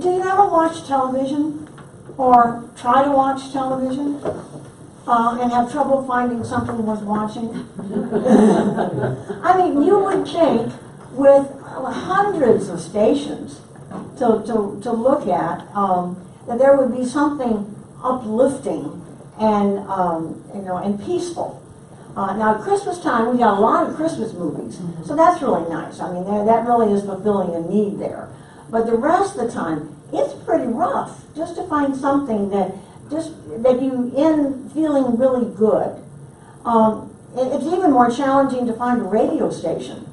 Do you ever watch television or try to watch television and have trouble finding something worth watching? I mean, you would think with hundreds of stations to look at that there would be something uplifting and and peaceful. Now, at Christmas time, we got a lot of Christmas movies, so that's really nice. I mean, that really is fulfilling a need there. But the rest of the time, it's pretty rough just to find something that you end feeling really good. It's even more challenging to find a radio station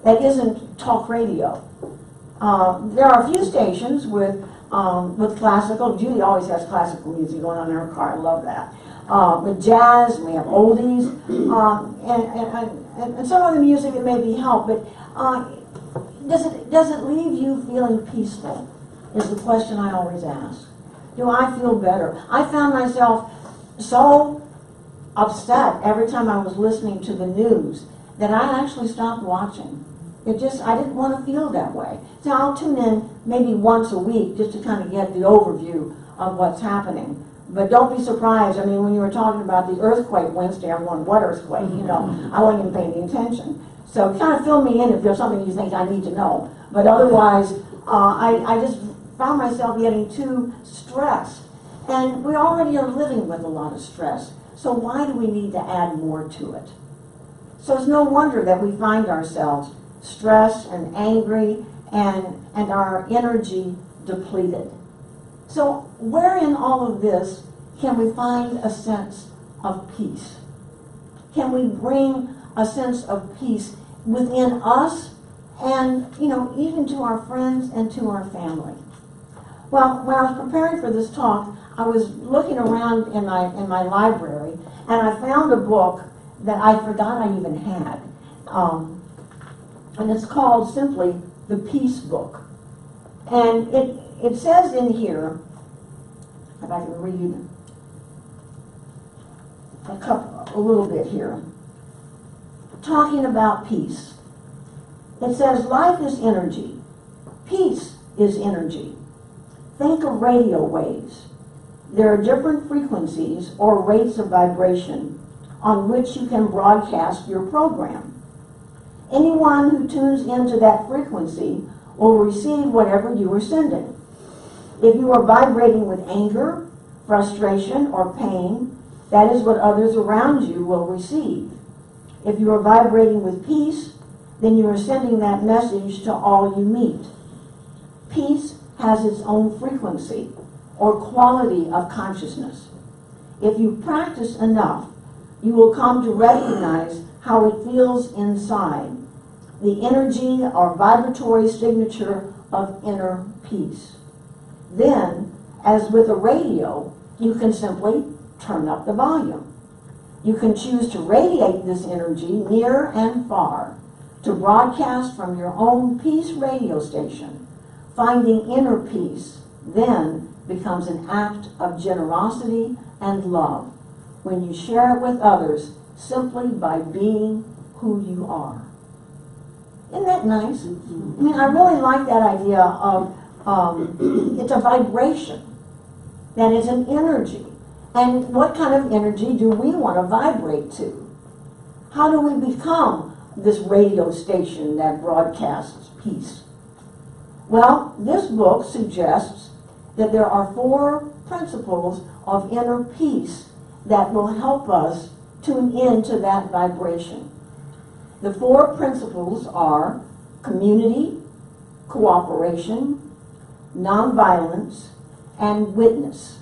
that isn't talk radio. There are a few stations with classical. Judy always has classical music going on in her car. I love that. With jazz, we have oldies, and some of the music it may be help, but does it leave you feeling peaceful? Is the question I always ask. Do I feel better? I found myself so upset every time I was listening to the news that I actually stopped watching. I didn't want to feel that way. So I'll tune in maybe once a week just to kind of get the overview of what's happening. But don't be surprised. I mean, when you were talking about the earthquake Wednesday, I'm going, what earthquake? I wasn't even paying attention. So kind of fill me in if there's something you think I need to know. But otherwise, I just found myself getting too stressed. And we already are living with a lot of stress. So why do we need to add more to it? So it's no wonder that we find ourselves stressed and angry and our energy depleted. So where in all of this can we find a sense of peace? Can we bring a sense of peace within us and, even to our friends and to our family? Well, when I was preparing for this talk, I was looking around in my library, and I found a book that I forgot I even had. And it's called simply The Peace Book. And it says in here, if I can read a little bit here, talking about peace. It says, life is energy. Peace is energy. Think of radio waves. There are different frequencies or rates of vibration on which you can broadcast your program. Anyone who tunes into that frequency will receive whatever you are sending. If you are vibrating with anger, frustration, or pain, that is what others around you will receive. If you are vibrating with peace, then you are sending that message to all you meet. Peace has its own frequency or quality of consciousness. If you practice enough, you will come to recognize how it feels inside, the energy or vibratory signature of inner peace. Then, as with a radio, you can simply turn up the volume. You can choose to radiate this energy near and far, to broadcast from your own peace radio station. Finding inner peace then becomes an act of generosity and love when you share it with others simply by being who you are. Isn't that nice? I mean, I really like that idea of it's a vibration, that is an energy. And what kind of energy do we want to vibrate to? How do we become this radio station that broadcasts peace? Well, this book suggests that there are 4 principles of inner peace that will help us tune into that vibration. The 4 principles are community, cooperation, nonviolence, and witness.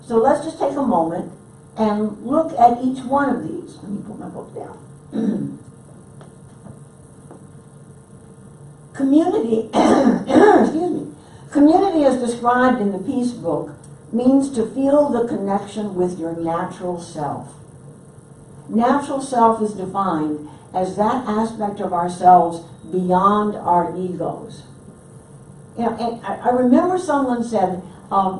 So let's just take a moment and look at each one of these. Let me put my book down. Community, excuse me. Community, as described in the Peace Book, means to feel the connection with your natural self. Natural self is defined as that aspect of ourselves beyond our egos. And I remember someone said,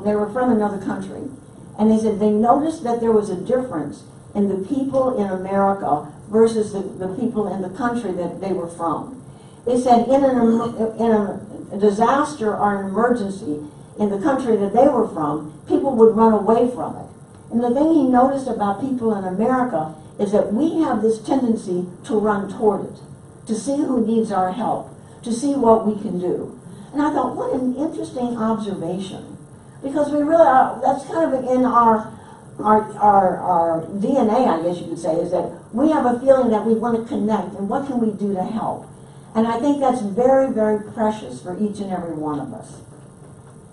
they were from another country, and they said they noticed that there was a difference in the people in America versus the people in the country that they were from. They said in a disaster or an emergency in the country that they were from, people would run away from it. And the thing he noticed about people in America is that we have this tendency to run toward it, to see who needs our help, to see what we can do. And I thought, what an interesting observation. Because we really are, that's kind of in our DNA, I guess you could say, is that we have a feeling that we want to connect, and what can we do to help? And I think that's very, very precious for each and every one of us.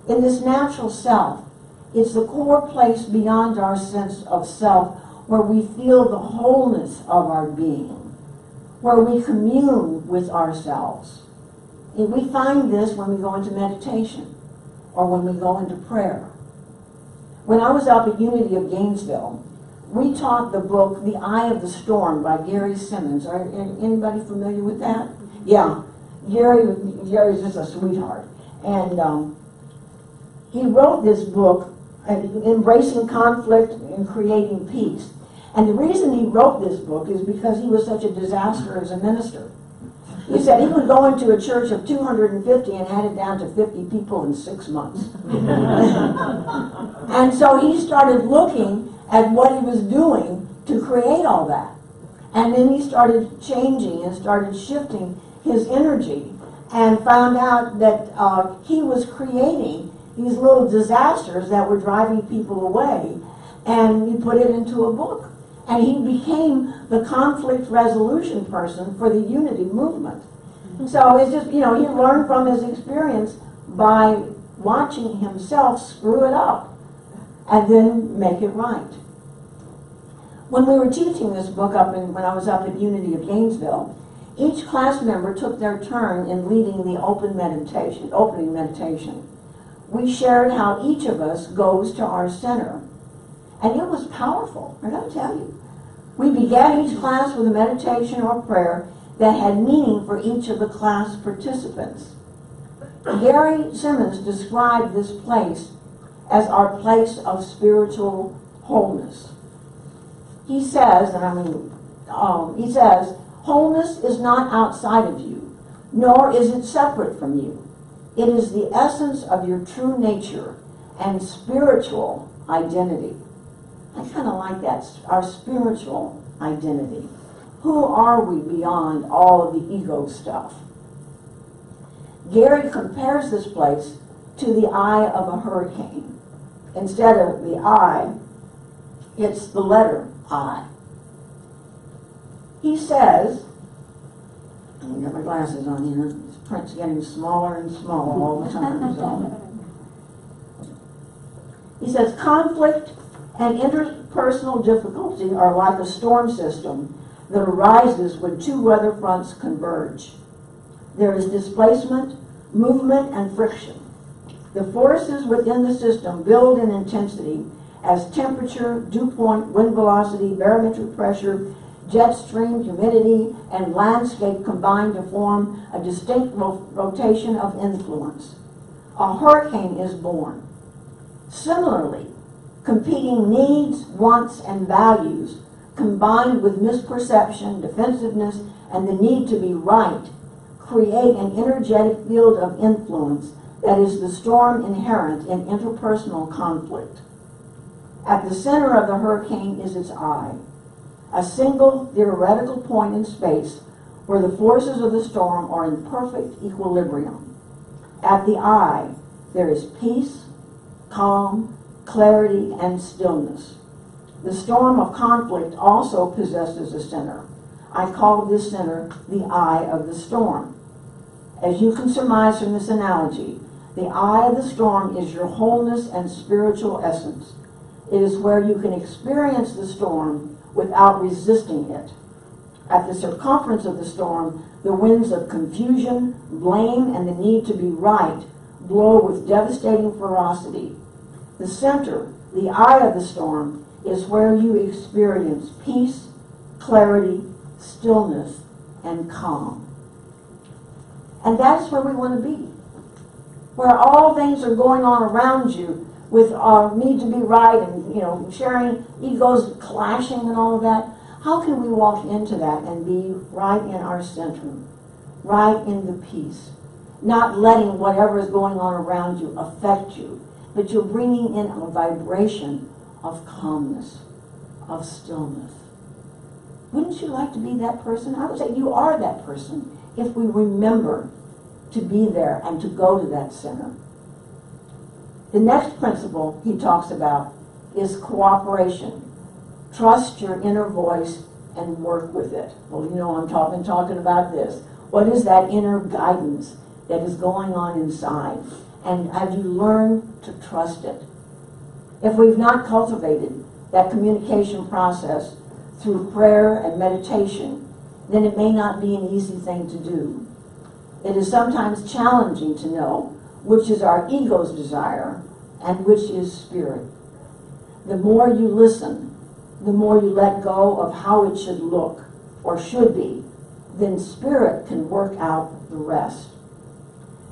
In this natural self, it's the core place beyond our sense of self where we feel the wholeness of our being, where we commune with ourselves. And we find this when we go into meditation or when we go into prayer. When I was up at Unity of Gainesville, we taught the book The Eye of the Storm by Gary Simmons. Are anybody familiar with that? Yeah. Gary's just a sweetheart. And he wrote this book, Embracing Conflict and Creating Peace. And the reason he wrote this book is because he was such a disaster as a minister. He said he would go into a church of 250 and had it down to 50 people in 6 months. And so he started looking at what he was doing to create all that. And then he started changing and started shifting his energy and found out that he was creating these little disasters that were driving people away. And he put it into a book. And he became the conflict resolution person for the unity movement. So it's just, he learned from his experience by watching himself screw it up and then make it right. When we were teaching this book when I was up at Unity of Gainesville, each class member took their turn in leading the opening meditation. We shared how each of us goes to our center. And it was powerful, I gotta tell you. We began each class with a meditation or prayer that had meaning for each of the class participants. Gary Simmons described this place as our place of spiritual wholeness. He says, wholeness is not outside of you, nor is it separate from you. It is the essence of your true nature and spiritual identity. I kind of like that, our spiritual identity. Who are we beyond all of the ego stuff? Gary compares this place to the eye of a hurricane. Instead of the eye, it's the letter I. He says, let me get my glasses on here, this print's getting smaller and smaller all the time. So. He says, conflict and interpersonal difficulty are like a storm system that arises when two weather fronts converge. There is displacement, movement, and friction. The forces within the system build in intensity as temperature, dew point, wind velocity, barometric pressure, jet stream, humidity, and landscape combine to form a distinct rotation of influence. A hurricane is born. Similarly, competing needs, wants, and values combined with misperception, defensiveness, and the need to be right create an energetic field of influence that is the storm inherent in interpersonal conflict. At the center of the hurricane is its eye, a single theoretical point in space where the forces of the storm are in perfect equilibrium. At the eye, there is peace, calm, clarity, and stillness. The storm of conflict also possesses a center. I call this center the eye of the storm. As you can surmise from this analogy, the eye of the storm is your wholeness and spiritual essence. It is where you can experience the storm without resisting it. At the circumference of the storm, the winds of confusion, blame, and the need to be right blow with devastating ferocity. The center, the eye of the storm, is where you experience peace, clarity, stillness, and calm. And that's where we want to be. Where all things are going on around you with our need to be right and, sharing egos clashing and all of that. How can we walk into that and be right in our center, right in the peace? not letting whatever is going on around you affect you, but you're bringing in a vibration of calmness, of stillness. Wouldn't you like to be that person? I would say you are that person if we remember to be there and to go to that center. The next principle he talks about is cooperation. Trust your inner voice and work with it. Well, you know, I'm talking about this. What is that inner guidance that is going on inside? And have you learned to trust it? If we've not cultivated that communication process through prayer and meditation, then it may not be an easy thing to do. It is sometimes challenging to know which is our ego's desire and which is spirit. The more you listen, the more you let go of how it should look or should be, then spirit can work out the rest.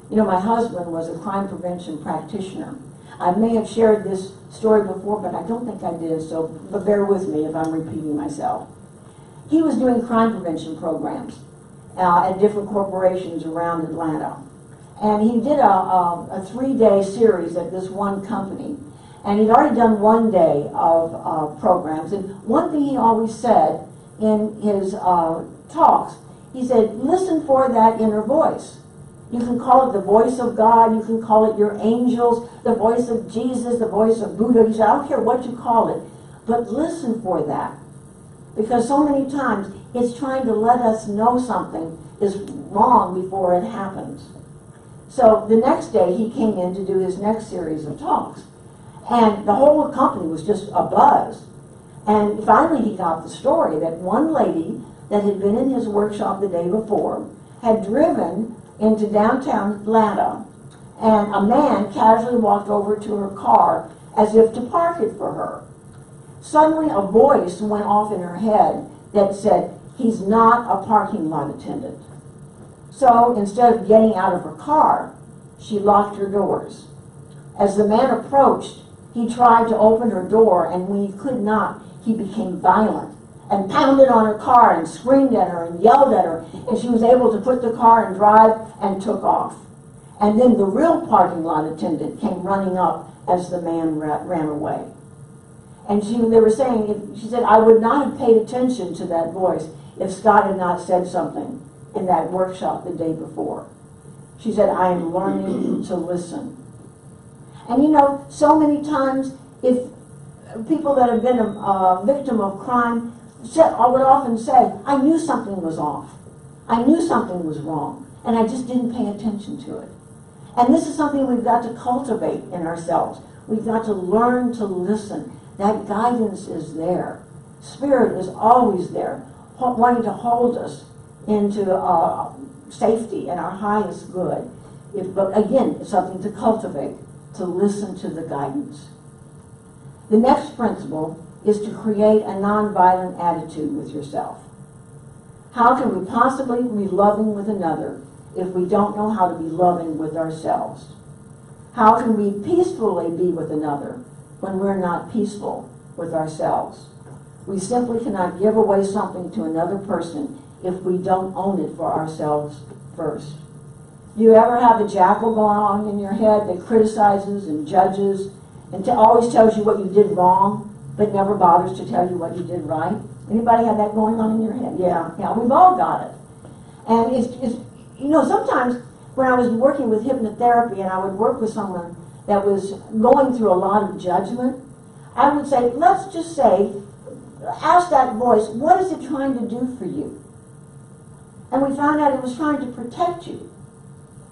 You know, my husband was a crime prevention practitioner. I may have shared this story before, but I don't think I did, so but bear with me if I'm repeating myself. He was doing crime prevention programs at different corporations around Atlanta. And he did a 3-day series at this one company. And he'd already done 1 day of programs. And one thing he always said in his talks, he said, listen for that inner voice. You can call it the voice of God, you can call it your angels, the voice of Jesus, the voice of Buddha. He said, I don't care what you call it, but listen for that. Because so many times it's trying to let us know something is wrong before it happens. So the next day he came in to do his next series of talks. And the whole company was just abuzz. And finally he got the story that one lady that had been in his workshop the day before had driven into downtown Atlanta, and a man casually walked over to her car as if to park it for her. Suddenly a voice went off in her head that said, he's not a parking lot attendant. So instead of getting out of her car, she locked her doors. As the man approached, he tried to open her door, and when he could not, he became violent and pounded on her car and screamed at her and yelled at her, and she was able to put the car in drive and took off. And then the real parking lot attendant came running up as the man ran away. And they were saying, she said, I would not have paid attention to that voice if Scott had not said something in that workshop the day before. She said, I am learning to listen. And you know, so many times, if people that have been a victim of crime, I would often say, I knew something was off. I knew something was wrong, and I just didn't pay attention to it. And this is something we've got to cultivate in ourselves. We've got to learn to listen. That guidance is there. Spirit is always there, wanting to hold us into safety and our highest good. But again, it's something to cultivate, to listen to the guidance. The next principle is to create a nonviolent attitude with yourself. How can we possibly be loving with another if we don't know how to be loving with ourselves? How can we peacefully be with another when we're not peaceful with ourselves? We simply cannot give away something to another person if we don't own it for ourselves first. Do you ever have a jackal going on in your head that criticizes and judges and always tells you what you did wrong, but never bothers to tell you what you did right? Anybody have that going on in your head? Yeah, we've all got it. And it's you know, sometimes when I was working with hypnotherapy and I would work with someone that was going through a lot of judgment, I would say, let's just say, ask that voice, what is it trying to do for you? And we found out it was trying to protect you.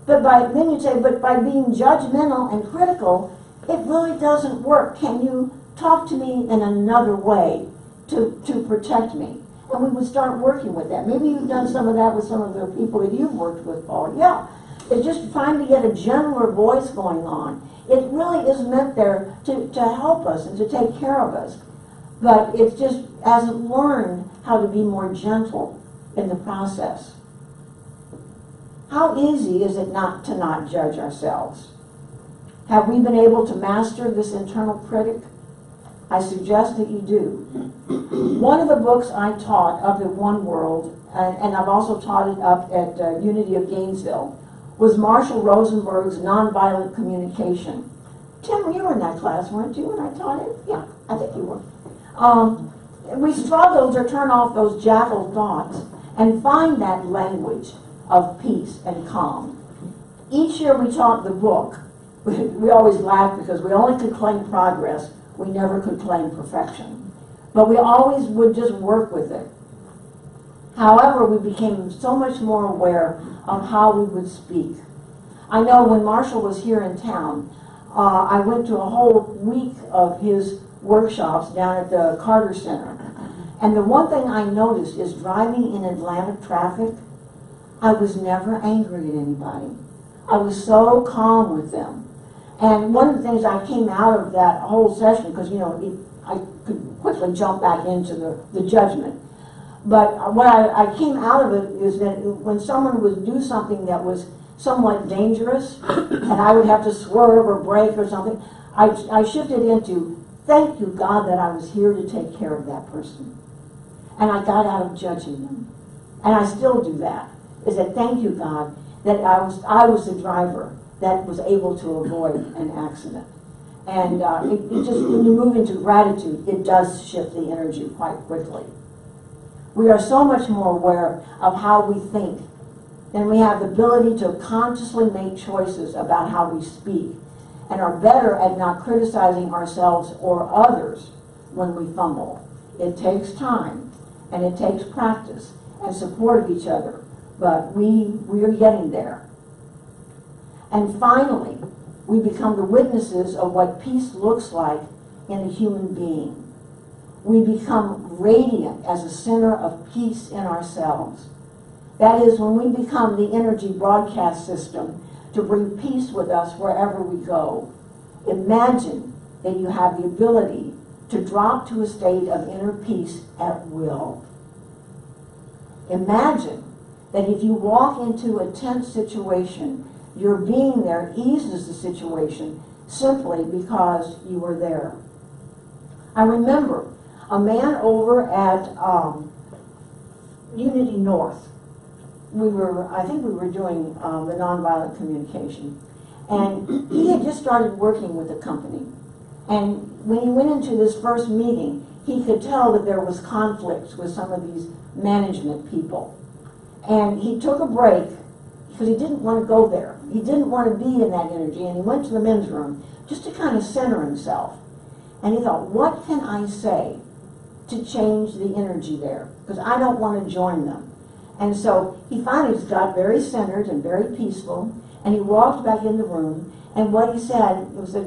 But then you'd say, but by being judgmental and critical, it really doesn't work. Can you talk to me in another way to protect me? And we would start working with that. Maybe you've done some of that with some of the people that you've worked with, Paul. Yeah. It's just trying to get a gentler voice going on. It really is meant there to help us and to take care of us. But it just hasn't learned how to be more gentle in the process. How easy is it not to not judge ourselves? Have we been able to master this internal critic? I suggest that you do. One of the books I taught up at One World, and I've also taught it up at Unity of Gainesville, was Marshall Rosenberg's Nonviolent Communication. Tim, you were in that class, weren't you, when I taught it? Yeah, I think you were. We struggled to turn off those jackal thoughts and find that language of peace and calm. Each year we taught the book. We always laughed because we only could claim progress. We never could claim perfection. But we always would just work with it. However, we became so much more aware of how we would speak. I know when Marshall was here in town, I went to a whole week of his workshops down at the Carter Center. And the one thing I noticed is driving in Atlanta traffic, I was never angry at anybody. I was so calm with them. And one of the things I came out of that whole session, because, you know, I could quickly jump back into the judgment. But what I came out of it is that when someone would do something that was somewhat dangerous, and I would have to swerve or brake or something, I shifted into, thank you, God, that I was here to take care of that person. And I got out of judging them. And I still do that, is that thank you, God, that I was the driver that was able to avoid an accident. And it just, when you move into gratitude, it does shift the energy quite quickly. We are so much more aware of how we think, and we have the ability to consciously make choices about how we speak, and are better at not criticizing ourselves or others when we fumble. It takes time, and it takes practice, and support of each other, but we are getting there. And finally, we become the witnesses of what peace looks like in a human being. We become radiant as a center of peace in ourselves. That is, when we become the energy broadcast system to bring peace with us wherever we go. Imagine that you have the ability to drop to a state of inner peace at will. Imagine that if you walk into a tense situation, your being there eases the situation simply because you were there. I remember a man over at Unity North. I think we were doing the nonviolent communication. And he had just started working with the company. And when he went into this first meeting, he could tell that there was conflicts with some of these management people. And he took a break because he didn't want to go there. He didn't want to be in that energy. And he went to the men's room just to kind of center himself. And he thought, what can I say to change the energy there? Because I don't want to join them. And so he finally just got very centered and very peaceful. And he walked back in the room. And what he said was that,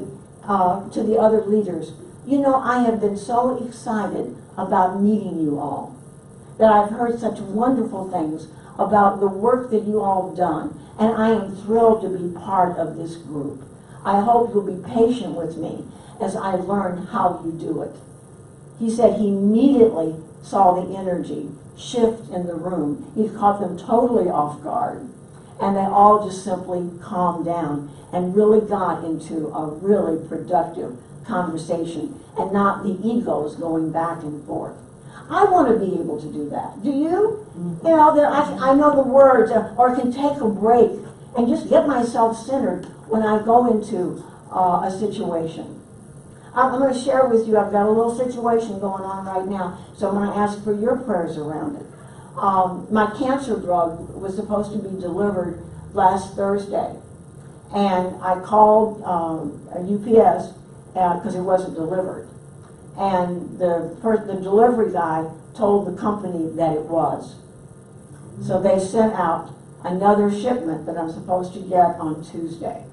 to the other leaders, you know, I have been so excited about meeting you all, that I've heard such wonderful things about the work that you all have done, and I am thrilled to be part of this group. I hope you'll be patient with me as I learn how you do it. He said he immediately saw the energy shift in the room. He caught them totally off guard, and they all just simply calmed down and really got into a really productive conversation and not the egos going back and forth. I want to be able to do that. Do you? Mm-hmm. You know, that I know the words or can take a break and just get myself centered when I go into a situation. I'm going to share with you, I've got a little situation going on right now, so I'm going to ask for your prayers around it. My cancer drug was supposed to be delivered last Thursday, and I called a UPS because it wasn't delivered. And the delivery guy told the company that it was. So they sent out another shipment that I'm supposed to get on Tuesday.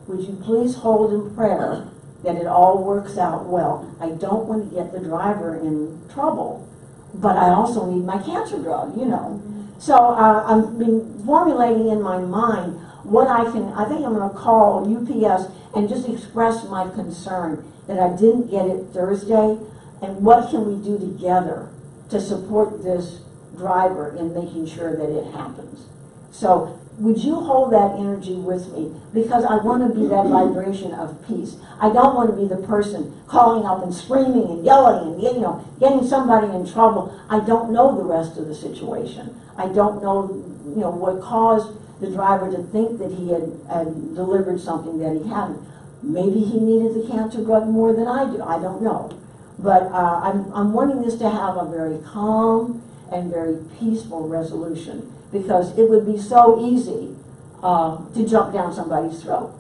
Would you please hold in prayer that it all works out well? I don't want to get the driver in trouble, but I also need my cancer drug, you know. So I've been formulating in my mind what I think I'm going to call UPS and just express my concern that I didn't get it Thursday, and what can we do together to support this driver in making sure that it happens. So would you hold that energy with me? Because I want to be that vibration of peace. I don't want to be the person calling up and screaming and yelling and getting somebody in trouble. I don't know the rest of the situation. I don't know what caused the driver to think that he had delivered something that he hadn't. Maybe he needed the cancer drug more than I do. I don't know. But I'm wanting this to have a very calm and very peaceful resolution, because it would be so easy to jump down somebody's throat.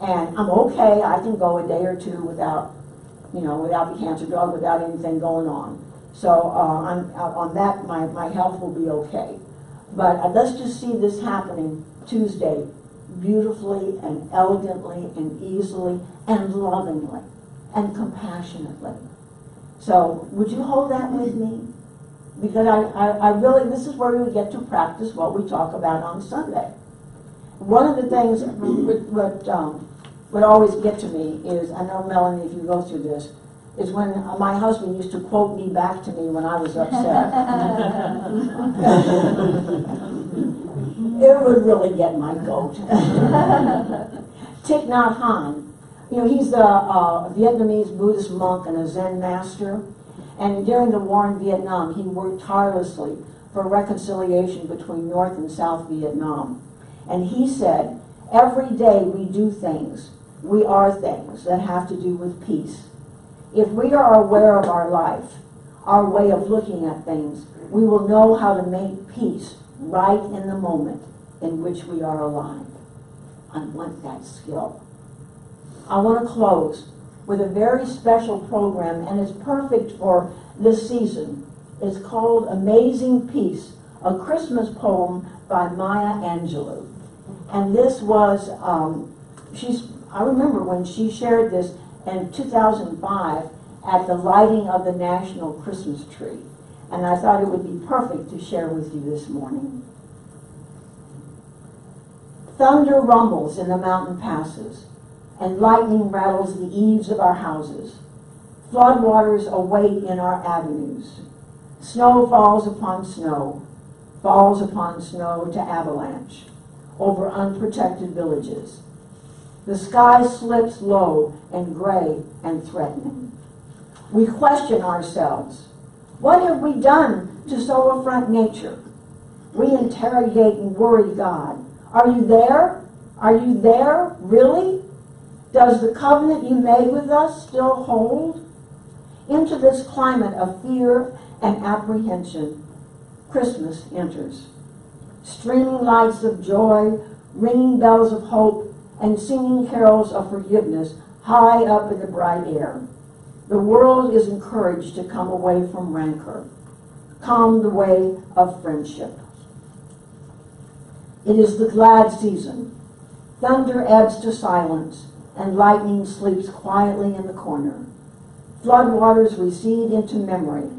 And I'm okay. I can go a day or two without, without the cancer drug, without anything going on. So on that, my health will be okay. But let's just see this happening Tuesday, beautifully and elegantly and easily and lovingly and compassionately. So would you hold that with me? Because I really, this is where we get to practice what we talk about on Sunday. One of the things would always get to me is, I know, Melanie, if you go through this, is when my husband used to quote me back to me when I was upset. It would really get my goat. Thich Nhat Hanh, he's a Vietnamese Buddhist monk and a Zen master. And during the war in Vietnam, he worked tirelessly for reconciliation between North and South Vietnam. And he said, every day we do things, we are things that have to do with peace. If we are aware of our life, our way of looking at things, we will know how to make peace right in the moment in which we are alive. I want that skill. I want to close with a very special program, and it's perfect for this season. It's called Amazing Peace, a Christmas poem by Maya Angelou. And this was, I remember when she shared this in 2005 at the lighting of the National Christmas Tree. And I thought it would be perfect to share with you this morning. Thunder rumbles in the mountain passes, and lightning rattles the eaves of our houses. Floodwaters await in our avenues. Snow falls upon snow to avalanche over unprotected villages. The sky slips low and gray and threatening. We question ourselves. What have we done to so affront nature? We interrogate and worry God. Are you there? Are you there? Really? Does the covenant you made with us still hold? Into this climate of fear and apprehension, Christmas enters. Streaming lights of joy, ringing bells of hope, and singing carols of forgiveness high up in the bright air. The world is encouraged to come away from rancor, come the way of friendship. It is the glad season. Thunder ebbs to silence, and lightning sleeps quietly in the corner. Floodwaters recede into memory.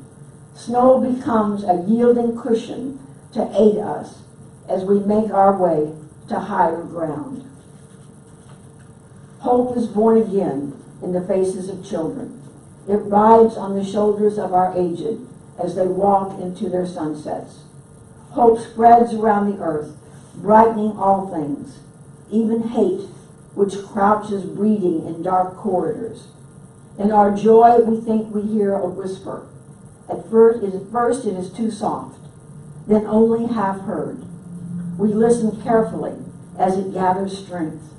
Snow becomes a yielding cushion to aid us as we make our way to higher ground. Hope is born again in the faces of children. It rides on the shoulders of our aged as they walk into their sunsets. Hope spreads around the earth, brightening all things, even hate, which crouches breeding in dark corridors. In our joy, we think we hear a whisper. At first it is too soft, then only half heard. We listen carefully as it gathers strength.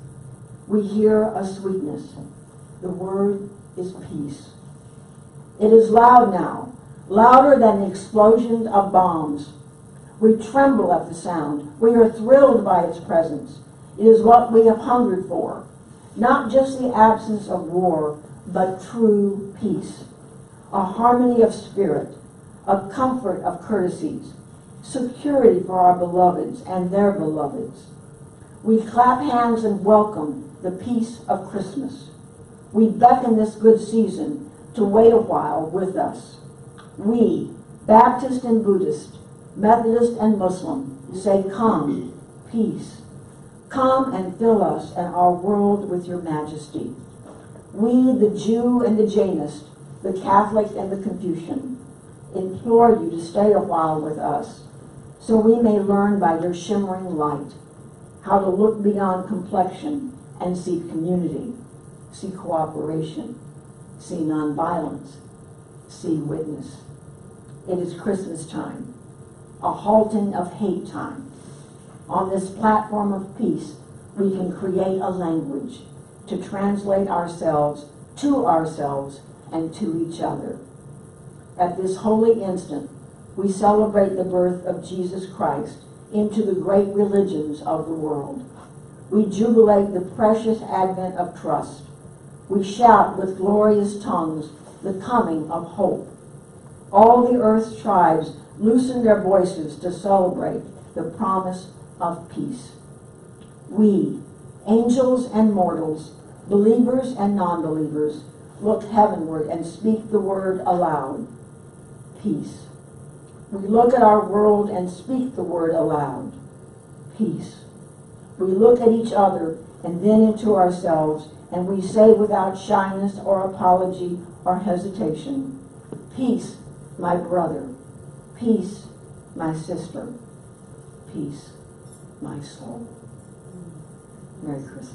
We hear a sweetness. The word is peace. It is loud now, louder than the explosion of bombs. We tremble at the sound. We are thrilled by its presence. It is what we have hungered for. Not just the absence of war, but true peace. A harmony of spirit, a comfort of courtesies, security for our beloveds and their beloveds. We clap hands and welcome the peace of Christmas. We beckon this good season to wait a while with us. We, Baptist and Buddhist, Methodist and Muslim, say, come, peace. Come and fill us and our world with your majesty. We, the Jew and the Jainist, the Catholic and the Confucian, implore you to stay a while with us, so we may learn by your shimmering light how to look beyond complexion and see community, see cooperation, see nonviolence, see witness. It is Christmas time, a halting of hate time. On this platform of peace, we can create a language to translate ourselves and to each other. At this holy instant, we celebrate the birth of Jesus Christ into the great religions of the world. We jubilate the precious advent of trust. We shout with glorious tongues the coming of hope. All the earth's tribes loosen their voices to celebrate the promise of peace. We, angels and mortals, believers and non-believers, look heavenward and speak the word aloud. Peace. We look at our world and speak the word aloud. Peace. We look at each other and then into ourselves, and we say without shyness or apology or hesitation, peace, my brother. Peace, my sister. Peace, my soul. Merry Christmas.